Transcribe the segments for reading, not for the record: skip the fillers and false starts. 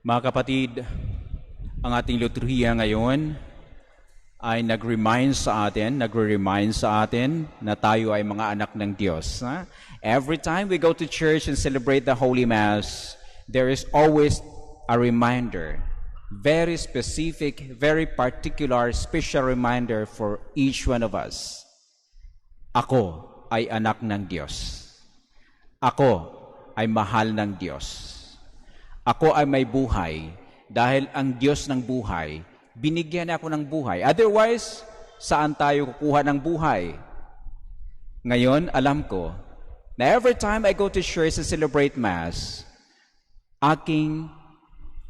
Mga kapatid, ang ating liturhiya ngayon ay nagre-remind sa atin na tayo ay mga anak ng Diyos. Every time we go to church and celebrate the Holy Mass, there is always a reminder, very specific, very particular, special reminder for each one of us. Ako ay anak ng Diyos. Ako ay mahal ng Diyos. Ako ay may buhay dahil ang Diyos ng buhay, binigyan ako ng buhay. Otherwise, saan tayo kukuha ng buhay? Ngayon, alam ko na every time I go to church and celebrate Mass, aking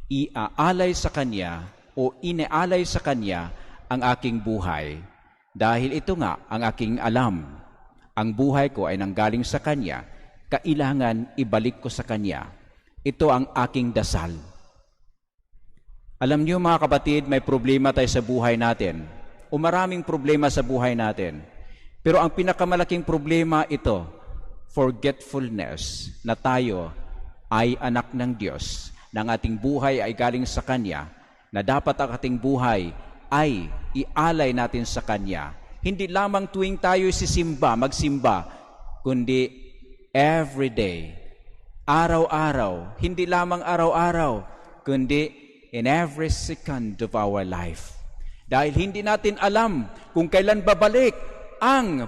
iaalay sa Kanya o inaalay sa Kanya ang aking buhay. Dahil ito nga ang aking alam. Ang buhay ko ay nanggaling sa Kanya. Kailangan ibalik ko sa Kanya. Ito ang aking dasal. Alam niyo mga kapatid, may problema tayo sa buhay natin. O maraming problema sa buhay natin. Pero ang pinakamalaking problema ito, forgetfulness, na tayo ay anak ng Diyos, na ang ating buhay ay galing sa Kanya, na dapat ang ating buhay ay ialay natin sa Kanya. Hindi lamang tuwing tayo magsimba, kundi every day, araw-araw, hindi lamang araw-araw, kundi in every second of our life. Dahil hindi natin alam kung kailan babalik ang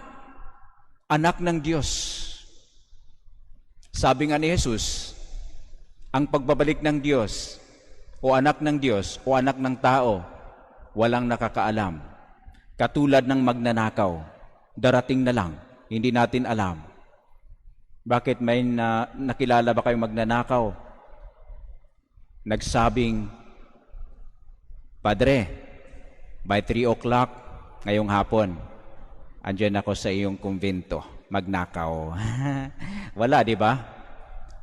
anak ng Diyos. Sabi nga ni Jesus, ang pagbabalik ng Diyos o anak ng Diyos o anak ng tao, walang nakakaalam. Katulad ng magnanakaw, darating na lang, hindi natin alam. Bakit may nakilala ba kayong magnanakaw? Nagsabing, Padre, by 3 o'clock ngayong hapon, andyan ako sa iyong kumbento, magnakaw. Wala, di ba?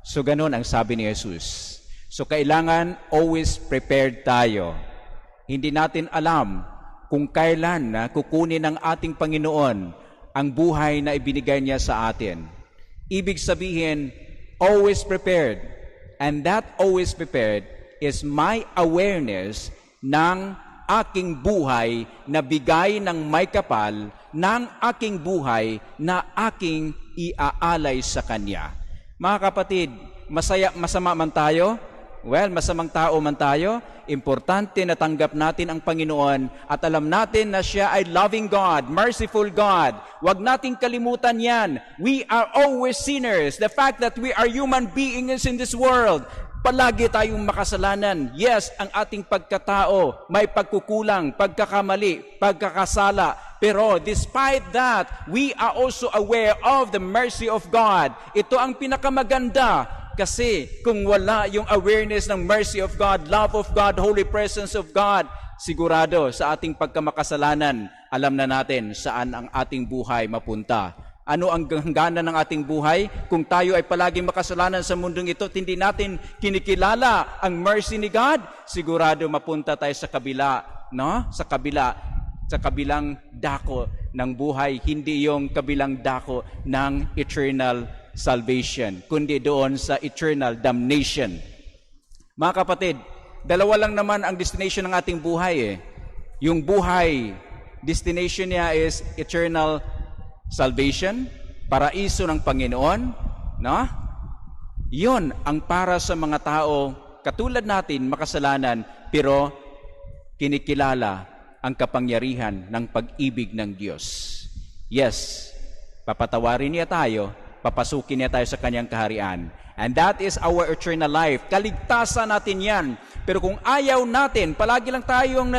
So ganun ang sabi ni Jesus. So kailangan always prepared tayo. Hindi natin alam kung kailan kukunin ng ating Panginoon ang buhay na ibinigay niya sa atin. Ibig sabihin, always prepared. And that always prepared is my awareness ng aking buhay na bigay ng may kapal, ng aking buhay na aking iaalay sa Kanya. Mga kapatid, masama man tayo? Well, masamang tao man tayo, importante na tanggap natin ang Panginoon at alam natin na siya ay loving God, merciful God. Huwag nating kalimutan yan. We are always sinners. The fact that we are human beings in this world, palagi tayong makasalanan. Yes, ang ating pagkatao, may pagkukulang, pagkakamali, pagkakasala. Pero despite that, we are also aware of the mercy of God. Ito ang pinakamaganda. Kasi kung wala yung awareness ng mercy of God, love of God, holy presence of God, sigurado sa ating pagkamakasalanan, alam na natin saan ang ating buhay mapunta. Ano ang hangganan ng ating buhay? Kung tayo ay palaging makasalanan sa mundong ito at hindi natin kinikilala ang mercy ni God, sigurado mapunta tayo sa kabila, no? Sa kabilang dako ng buhay, hindi yung kabilang dako ng eternal salvation, kundi doon sa eternal damnation. Mga kapatid, dalawa lang naman ang destination ng ating buhay. Yung buhay, destination niya is eternal salvation, paraiso ng Panginoon, no? Yun ang para sa mga tao katulad natin, makasalanan, pero kinikilala ang kapangyarihan ng pag-ibig ng Diyos. Yes, papatawarin niya tayo, papasukin niya tayo sa Kanyang kaharian. And that is our eternal life. Kaligtasan natin yan. Pero kung ayaw natin, palagi lang tayong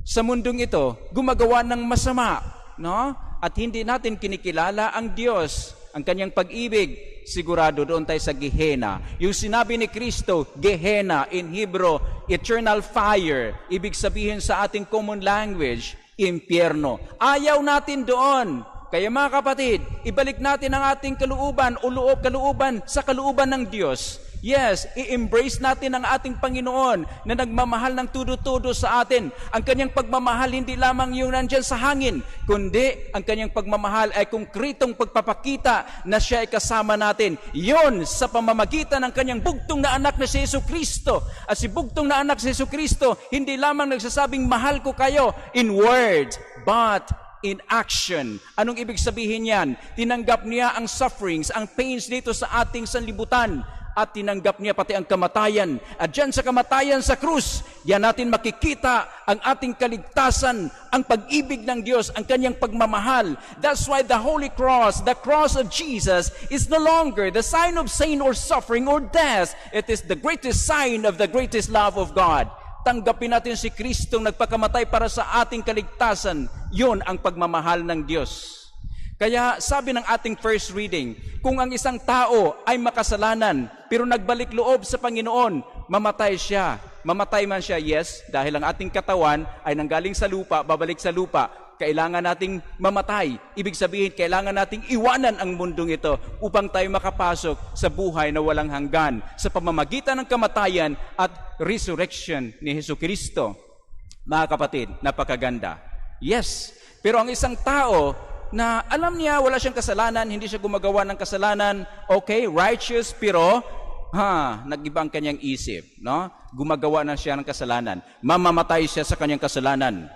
sa mundong ito, gumagawa ng masama, no? At hindi natin kinikilala ang Diyos, ang Kanyang pag-ibig, sigurado doon tayo sa Gehenna. Yung sinabi ni Kristo, Gehenna, in Hebrew, eternal fire. Ibig sabihin sa ating common language, impyerno. Ayaw natin doon. Kaya mga kapatid, ibalik natin ang ating kalooban o kalooban sa kalooban ng Diyos. Yes, i-embrace natin ang ating Panginoon na nagmamahal ng todo-todo sa atin. Ang kanyang pagmamahal hindi lamang yung nandyan sa hangin, kundi ang kanyang pagmamahal ay konkretong pagpapakita na siya ay kasama natin. Yun sa pamamagitan ng kanyang bugtong na anak na si Jesucristo. At si bugtong na anak si Jesucristo, hindi lamang nagsasabing mahal ko kayo in word, but in action. Anong ibig sabihin yan? Tinanggap niya ang sufferings, ang pains dito sa ating sanlibutan. At tinanggap niya pati ang kamatayan. At dyan sa kamatayan sa krus, yan natin makikita ang ating kaligtasan, ang pag-ibig ng Diyos, ang kanyang pagmamahal. That's why the Holy Cross, the cross of Jesus, is no longer the sign of sin or suffering or death. It is the greatest sign of the greatest love of God. Tanggapin natin si Kristong nagpakamatay para sa ating kaligtasan. Yun ang pagmamahal ng Diyos. Kaya sabi ng ating first reading, kung ang isang tao ay makasalanan, pero nagbalik loob sa Panginoon, mamatay siya. Mamatay man siya, yes, dahil ang ating katawan ay nanggaling sa lupa, babalik sa lupa. Kailangan nating mamatay. Ibig sabihin, kailangan nating iwanan ang mundong ito upang tayo makapasok sa buhay na walang hanggan sa pamamagitan ng kamatayan at resurrection ni Jesucristo. Mga kapatid, napakaganda. Yes, pero ang isang tao na alam niya wala siyang kasalanan, hindi siya gumagawa ng kasalanan, okay, righteous, pero nag-iba ang kanyang isip, no? Gumagawa na siya ng kasalanan. Mamamatay siya sa kanyang kasalanan.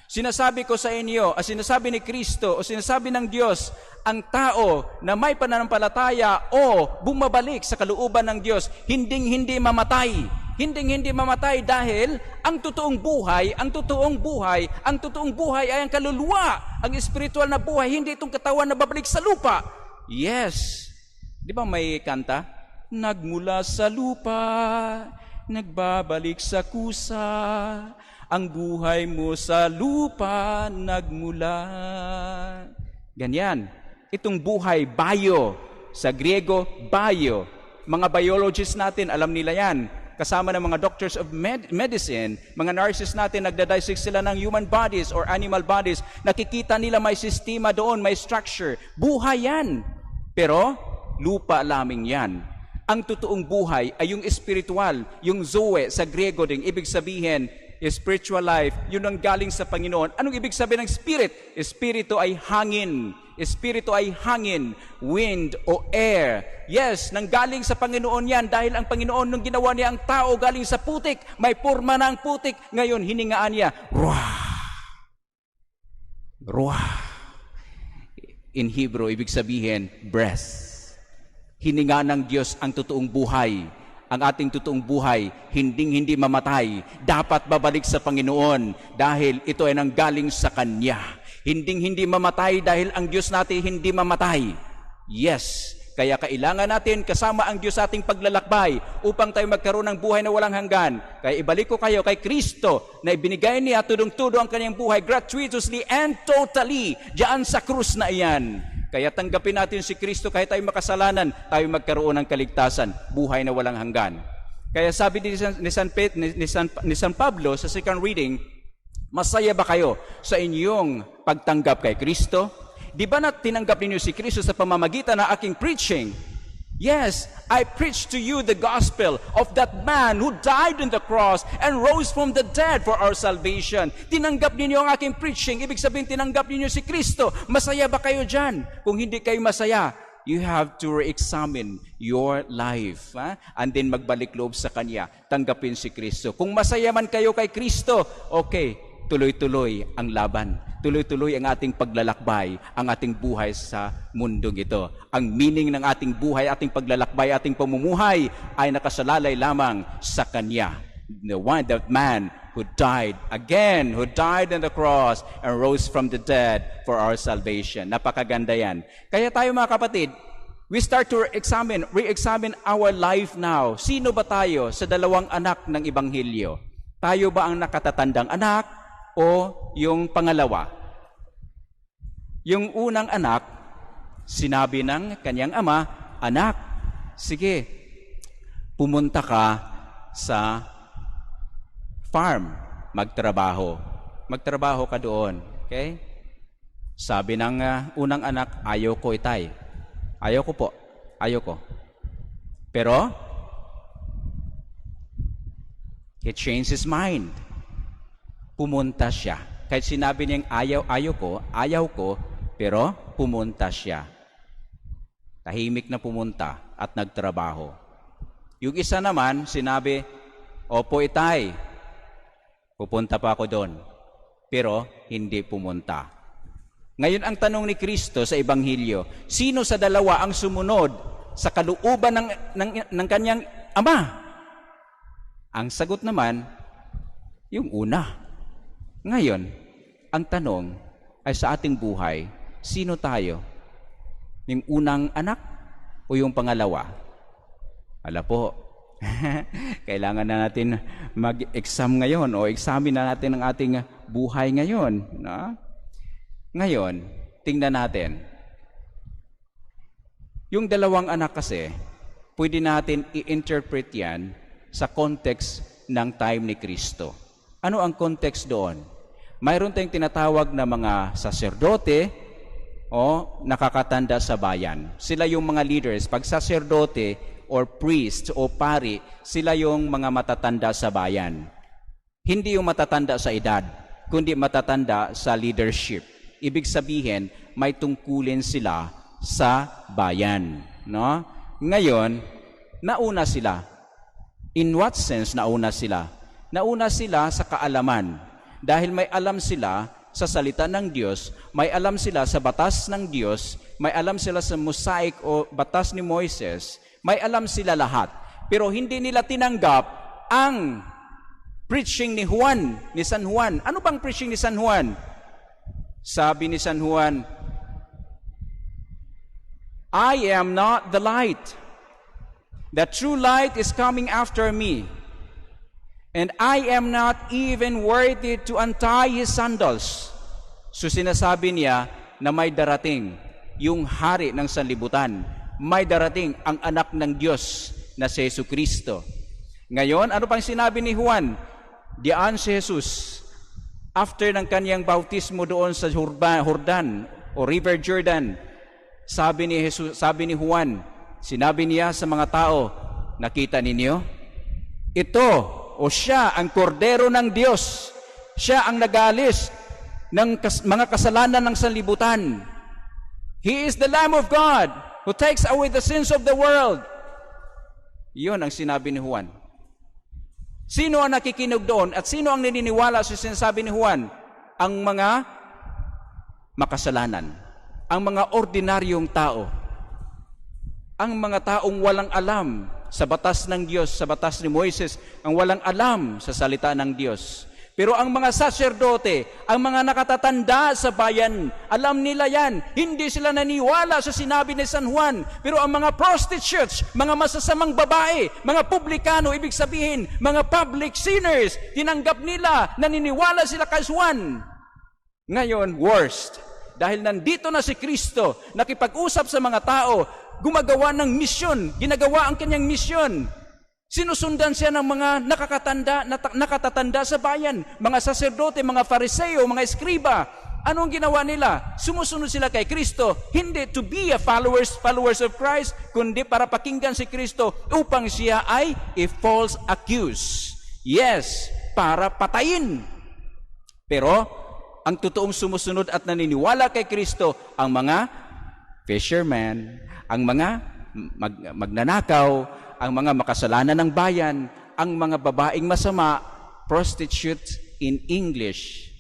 Sinasabi ko sa inyo, sinasabi ni Kristo, o sinasabi ng Diyos, ang tao na may pananampalataya o bumabalik sa kalooban ng Diyos, hindi mamatay. Hindi mamatay dahil ang totoong buhay ay ang kaluluwa, ang espiritual na buhay, hindi itong katawan na babalik sa lupa. Yes. Di ba may kanta? Nagmula sa lupa, nagbabalik sa kusa, ang buhay mo sa lupa nagmula. Ganyan. Itong buhay, bio. Sa Griego, bio. Mga biologists natin, alam nila yan. Kasama ng mga doctors of medicine, mga nurses natin, nagdadissect sila ng human bodies or animal bodies. Nakikita nila may sistema doon, may structure. Buhay yan. Pero, lupa lamang yan. Ang totoong buhay ay yung spiritual, yung zoe sa Griego ding ibig sabihin, spiritual life, yun ang galing sa Panginoon. Anong ibig sabihin ng spirit? Espiritu ay hangin. Espiritu ay hangin, wind o air. Yes, nanggaling sa Panginoon yan dahil ang Panginoon nung ginawa niya ang tao galing sa putik, may porma ng putik, ngayon hiningaan niya. Ruah. Ruah. In Hebrew, ibig sabihin, breath. Hininga ng Diyos ang totoong buhay. Ang ating totoong buhay, hindi mamatay, dapat babalik sa Panginoon dahil ito ay nanggaling sa Kanya. Hindi mamatay dahil ang Diyos natin hindi mamatay. Yes, kaya kailangan natin kasama ang Diyos sa ating paglalakbay upang tayo magkaroon ng buhay na walang hanggan. Kaya ibalik ko kayo kay Kristo na ibinigay niya tudong-tudo ang kanyang buhay gratuitously and totally diyan sa krus na iyan. Kaya tanggapin natin si Kristo kahit tayo makasalanan, tayo magkaroon ng kaligtasan, buhay na walang hanggan. Kaya sabi ni San Pablo sa second reading, masaya ba kayo sa inyong pagtanggap kay Kristo? Di ba na tinanggap ninyo si Kristo sa pamamagitan ng aking preaching? Yes, I preach to you the gospel of that man who died on the cross and rose from the dead for our salvation. Tinanggap ninyo ang aking preaching. Ibig sabihin, tinanggap ninyo si Kristo. Masaya ba kayo dyan? Kung hindi kayo masaya, you have to re-examine your life. And then magbalik loob sa Kanya. Tanggapin si Kristo. Kung masaya man kayo kay Kristo, okay, tuloy-tuloy ang laban. Tuloy-tuloy ang ating paglalakbay, ang ating buhay sa mundong ito. Ang meaning ng ating buhay, ating paglalakbay, ating pamumuhay ay nakasalalay lamang sa Kanya. That man who died again, who died on the cross and rose from the dead for our salvation. Napakaganda yan. Kaya tayo mga kapatid, we start to re-examine our life now. Sino ba tayo sa dalawang anak ng Ebanghelyo? Tayo ba ang nakatatandang anak o yung pangalawa? Yung unang anak, sinabi ng kanyang ama, anak, sige, pumunta ka sa farm, magtrabaho. Magtrabaho ka doon, okay? Sabi ng unang anak, ayaw ko itay. Ayaw ko po, ayaw ko. Pero, He changed his mind. Pumunta siya. Kahit sinabi niyang ayaw ko, pero pumunta siya. Tahimik na pumunta at nagtrabaho. Yung isa naman, sinabi, opo itay, pupunta pa ako doon. Pero hindi pumunta. Ngayon ang tanong ni Kristo sa Ebanghelyo, sino sa dalawa ang sumunod sa kalooban ng kanyang ama? Ang sagot naman, yung una. Ngayon, ang tanong ay sa ating buhay, sino tayo? Yung unang anak o yung pangalawa? Ala po, kailangan na natin mag-exam ngayon o examine na natin ang ating buhay ngayon. No? Ngayon, tingnan natin. Yung dalawang anak kasi, pwede natin i-interpret yan sa context ng time ni Kristo. Ano ang context doon? Mayroon tayong tinatawag na mga saserdote o nakakatanda sa bayan. Sila yung mga leaders. Pag saserdote or priest o pari, sila yung mga matatanda sa bayan. Hindi yung matatanda sa edad, kundi matatanda sa leadership. Ibig sabihin, may tungkulin sila sa bayan. No? Ngayon, nauna sila. In what sense nauna sila? Nauna sila sa kaalaman. Dahil may alam sila sa salita ng Diyos, may alam sila sa batas ng Diyos, may alam sila sa Mosaic o batas ni Moises, may alam sila lahat. Pero hindi nila tinanggap ang preaching ni San Juan. Ano bang preaching ni San Juan? Sabi ni San Juan, I am not the light. The true light is coming after me. And I am not even worthy to untie his sandals. So sinasabi niya na may darating yung hari ng sanlibutan. May darating ang anak ng Diyos na si Jesucristo. Ngayon, ano pang sinabi ni Juan? Diyan si Jesus, after ng kanyang bautismo doon sa Jordan o River Jordan, sabi ni Juan, sinabi niya sa mga tao, nakita ninyo? Ito, o siya ang kordero ng Diyos. Siya ang nag-aalis ng mga kasalanan ng sanlibutan. He is the Lamb of God who takes away the sins of the world. Iyon ang sinabi ni Juan. Sino ang nakikinig doon at sino ang naniniwala sa sinasabi ni Juan? Ang mga makasalanan. Ang mga ordinaryong tao. Ang mga taong walang alam sa batas ng Diyos, sa batas ni Moises, ang walang alam sa salita ng Diyos. Pero ang mga saserdote, ang mga nakatatanda sa bayan, alam nila yan. Hindi sila naniwala sa sinabi ni San Juan. Pero ang mga prostitutes, mga masasamang babae, mga publikano, ibig sabihin, mga public sinners, tinanggap nila, naniniwala sila kay Juan. Ngayon, worst. Dahil nandito na si Kristo, nakipag-usap sa mga tao, gumagawa ng misyon, ginagawa ang kanyang misyon. Sinusundan siya ng mga nakatatanda sa bayan, mga saserdote, mga fariseo, mga eskriba. Anong ginawa nila? Sumusunod sila kay Kristo, hindi to be a followers of Christ, kundi para pakinggan si Kristo upang siya ay i-false accuse. Yes, para patayin. Pero ang totoong sumusunod at naniniwala kay Kristo, ang mga fishermen, ang mga magnanakaw, ang mga makasalanan ng bayan, ang mga babaeng masama, prostitutes in English.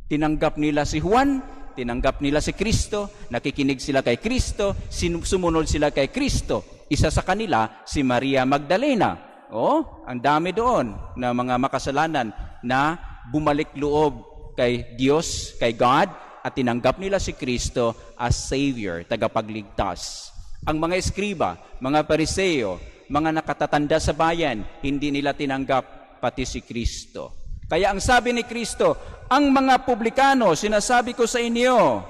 Tinanggap nila si Juan, tinanggap nila si Kristo, nakikinig sila kay Kristo, sumunod sila kay Kristo. Isa sa kanila, si Maria Magdalena. Ang dami doon na mga makasalanan na bumalik loob kay Diyos, kay God, at tinanggap nila si Kristo as Savior, tagapagligtas. Ang mga eskriba, mga pariseo, mga nakatatanda sa bayan, hindi nila tinanggap pati si Kristo. Kaya ang sabi ni Kristo, ang mga publikano, sinasabi ko sa inyo,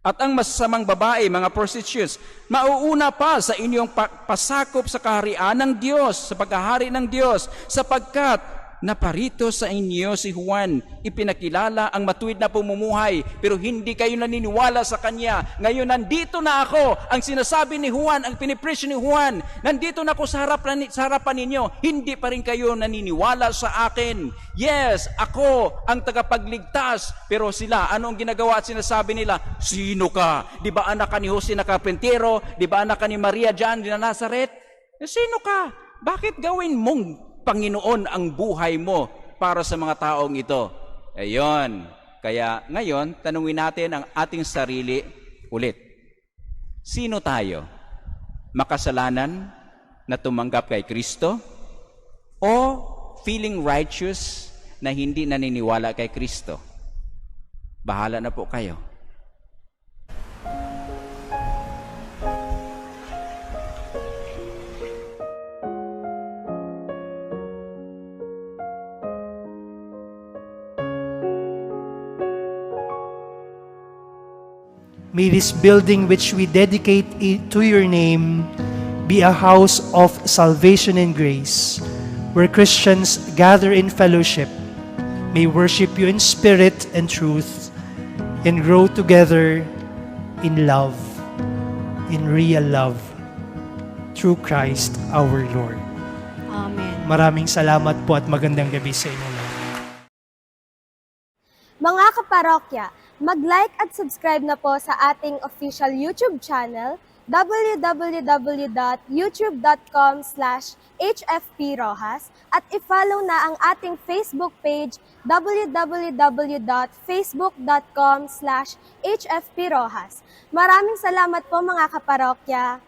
at ang masasamang babae, mga prostitutes, mauuna pa sa inyong pasakop sa kaharian ng Diyos, sa paghahari ng Diyos, sapagkat naparito sa inyo si Juan, ipinakilala ang matuwid na pamumuhay, pero hindi kayo naniniwala sa kanya. Ngayon, nandito na ako. Ang sinasabi ni Juan, ang pinipreach ni Juan, nandito na ako sa harapan ninyo. Hindi pa rin kayo naniniwala sa akin. Yes, ako ang tagapagligtas. Pero sila, anong ginagawa at sinasabi nila? Sino ka? Di ba anak ka ni Jose na Karpentero? Di ba anak ka ni Maria dyan na Nazaret? Sino ka? Bakit gawin mong Panginoon ang buhay mo para sa mga taong ito? Ayun. Kaya ngayon, tanungin natin ang ating sarili ulit. Sino tayo? Makasalanan na tumanggap kay Kristo? O feeling righteous na hindi naniniwala kay Kristo? Bahala na po kayo. May this building which we dedicate to your name be a house of salvation and grace, where Christians gather in fellowship, may worship you in spirit and truth, and grow together in love, in real love, through Christ our Lord. Amen. Maraming salamat po at magandang gabi sa inyo lahat. Mga kaparokya, mag-like at subscribe na po sa ating official YouTube channel, www.youtube.com/hfprojas, at i-follow na ang ating Facebook page, www.facebook.com/hfprojas. Maraming salamat po mga kaparokya.